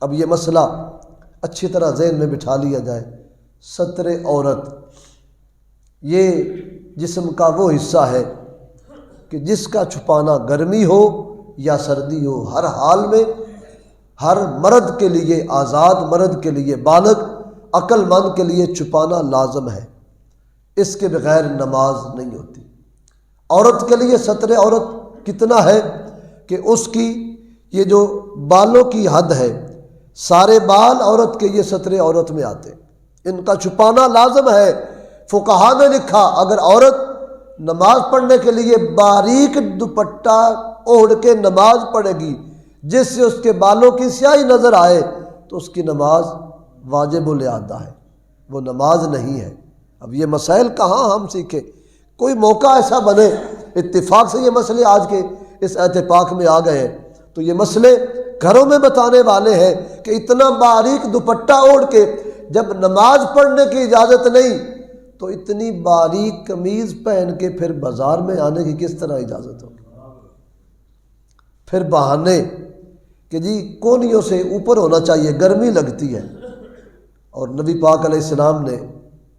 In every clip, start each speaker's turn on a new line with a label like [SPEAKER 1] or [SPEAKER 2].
[SPEAKER 1] اب یہ مسئلہ اچھی طرح ذہن میں بٹھا لیا جائے، ستر عورت یہ جسم کا وہ حصہ ہے کہ جس کا چھپانا گرمی ہو یا سردی ہو، ہر حال میں ہر مرد کے لیے، آزاد مرد کے لیے، بالغ عقل مند کے لیے چھپانا لازم ہے، اس کے بغیر نماز نہیں ہوتی۔ عورت کے لیے ستر عورت کتنا ہے کہ اس کی یہ جو بالوں کی حد ہے، سارے بال عورت کے یہ ستر عورت میں آتے، ان کا چھپانا لازم ہے۔ فقہا نے لکھا اگر عورت نماز پڑھنے کے لیے باریک دوپٹہ اوڑھ کے نماز پڑھے گی جس سے اس کے بالوں کی سیاہی نظر آئے تو اس کی نماز واجب الادا ہے، وہ نماز نہیں ہے۔ اب یہ مسائل کہاں ہم سیکھیں، کوئی موقع ایسا بنے، اتفاق سے یہ مسئلے آج کے اس اتفاق میں آ گئے ہیں تو یہ مسئلے گھروں میں بتانے والے ہیں کہ اتنا باریک دوپٹہ اوڑھ کے جب نماز پڑھنے کی اجازت نہیں تو اتنی باریک قمیض پہن کے پھر بازار میں آنے کی کس طرح اجازت ہوگی؟ پھر بہانے کہ جی کونیوں سے اوپر ہونا چاہیے، گرمی لگتی ہے، اور نبی پاک علیہ السلام نے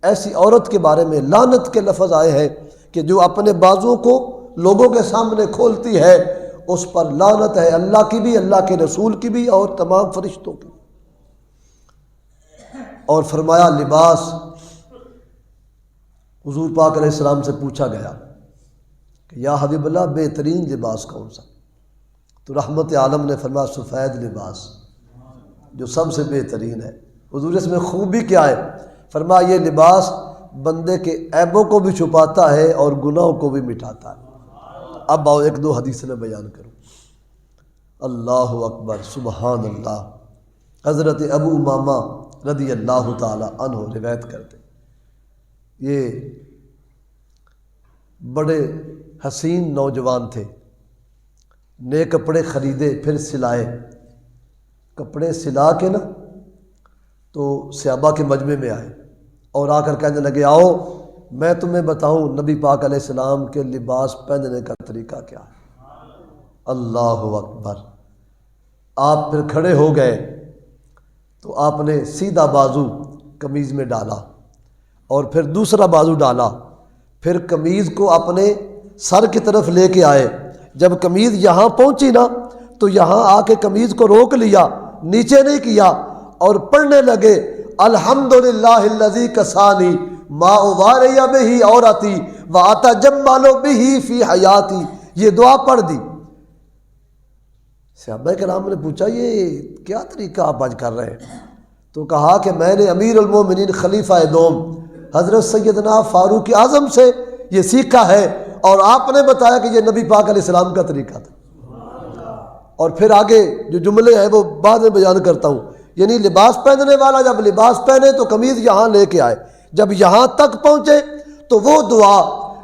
[SPEAKER 1] ایسی عورت کے بارے میں لعنت کے لفظ آئے ہیں کہ جو اپنے بازو کو لوگوں کے سامنے کھولتی ہے اس پر لعنت ہے، اللہ کی بھی، اللہ کے رسول کی بھی، اور تمام فرشتوں کی۔ اور فرمایا لباس، حضور پاک علیہ السلام سے پوچھا گیا کہ یا حبیب اللہ بہترین لباس کون سا؟ تو رحمت عالم نے فرمایا سفید لباس جو سب سے بہترین ہے۔ حضور اس میں خوبی کیا ہے؟ فرمایا یہ لباس بندے کے عیبوں کو بھی چھپاتا ہے اور گناہوں کو بھی مٹاتا ہے۔ اب آؤ ایک دو حدیث میں بیان کروں۔ اللہ اکبر، سبحان اللہ۔ حضرت ابو امامہ رضی اللہ تعالی عنہ روایت کرتے، یہ بڑے حسین نوجوان تھے، نئے کپڑے خریدے پھر سلائے، کپڑے سلا کے نا تو صحابہ کے مجمع میں آئے اور آ کر کہنے لگے آؤ میں تمہیں بتاؤں نبی پاک علیہ السلام کے لباس پہننے کا طریقہ کیا ہے۔ اللہ اکبر۔ آپ پھر کھڑے ہو گئے تو آپ نے سیدھا بازو قمیض میں ڈالا اور پھر دوسرا بازو ڈالا، پھر قمیض کو اپنے سر کی طرف لے کے آئے، جب قمیض یہاں پہنچی نا تو یہاں آ کے قمیض کو روک لیا، نیچے نہیں کیا، اور پڑھنے لگے الحمدللہ الذی کسانی ما اواری بہ عورتی واتجمل بہ فی حیاتی، یہ دعا پڑھ دی۔ صحابہ کرام نے پوچھا یہ کیا طریقہ آپ آج کر رہے ہیں؟ تو کہا کہ میں نے امیر المومنین خلیفہ دوم حضرت سیدنا فاروق اعظم سے یہ سیکھا ہے، اور آپ نے بتایا کہ یہ نبی پاک علیہ السلام کا طریقہ تھا۔ اور پھر آگے جو جملے ہیں وہ بعد میں بیان کرتا ہوں، یعنی لباس پہننے والا جب لباس پہنے تو قمیض یہاں لے کے آئے، جب یہاں تک پہنچے تو وہ دعا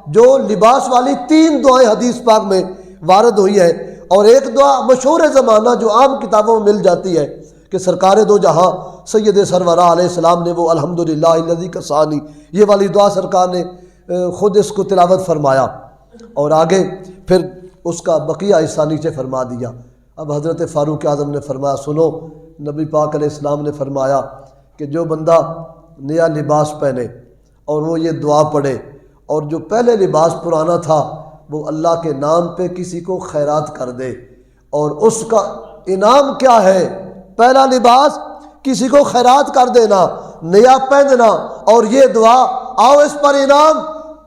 [SPEAKER 1] جو لباس والی 3 دعائیں حدیث پاک میں وارد ہوئی ہے، اور ایک دعا مشہور زمانہ جو عام کتابوں میں مل جاتی ہے کہ سرکار دو جہاں سید سرورہ علیہ السلام نے وہ الحمدللہ الذی کسانی، یہ والی دعا سرکار نے خود اس کو تلاوت فرمایا، اور آگے پھر اس کا بقیہ حصہ نیچے فرما دیا۔ اب حضرت فاروق اعظم نے فرمایا سنو، نبی پاک علیہ السلام نے فرمایا کہ جو بندہ نیا لباس پہنے اور وہ یہ دعا پڑھے، اور جو پہلے لباس پرانا تھا وہ اللہ کے نام پہ کسی کو خیرات کر دے، اور اس کا انعام کیا ہے؟ پہلا لباس کسی کو خیرات کر دینا، نیا پہننا، اور یہ دعا، آؤ اس پر انعام۔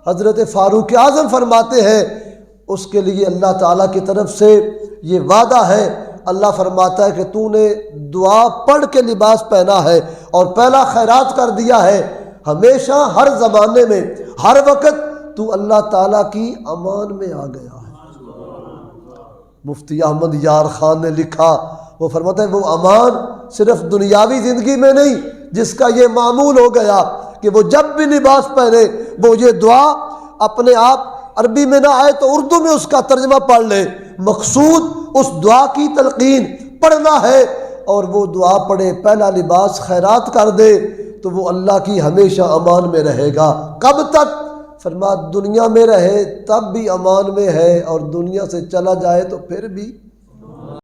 [SPEAKER 1] حضرت فاروق اعظم فرماتے ہیں اس کے لیے اللہ تعالیٰ کی طرف سے یہ وعدہ ہے، اللہ فرماتا ہے کہ تو نے دعا پڑھ کے لباس پہنا ہے اور پہلا خیرات کر دیا ہے، ہمیشہ ہر زمانے میں ہر وقت تو اللہ تعالیٰ کی امان میں آ گیا ہے۔ مفتی احمد یار خان نے لکھا، وہ فرماتا ہے وہ امان صرف دنیاوی زندگی میں نہیں، جس کا یہ معمول ہو گیا کہ وہ جب بھی لباس پہنے وہ یہ دعا اپنے آپ عربی میں نہ آئے تو اردو میں اس کا ترجمہ پڑھ لے، مقصود اس دعا کی تلقین پڑھنا ہے، اور وہ دعا پڑھے، پہلا لباس خیرات کر دے تو وہ اللہ کی ہمیشہ امان میں رہے گا۔ کب تک؟ فرمایا دنیا میں رہے تب بھی امان میں ہے، اور دنیا سے چلا جائے تو پھر بھی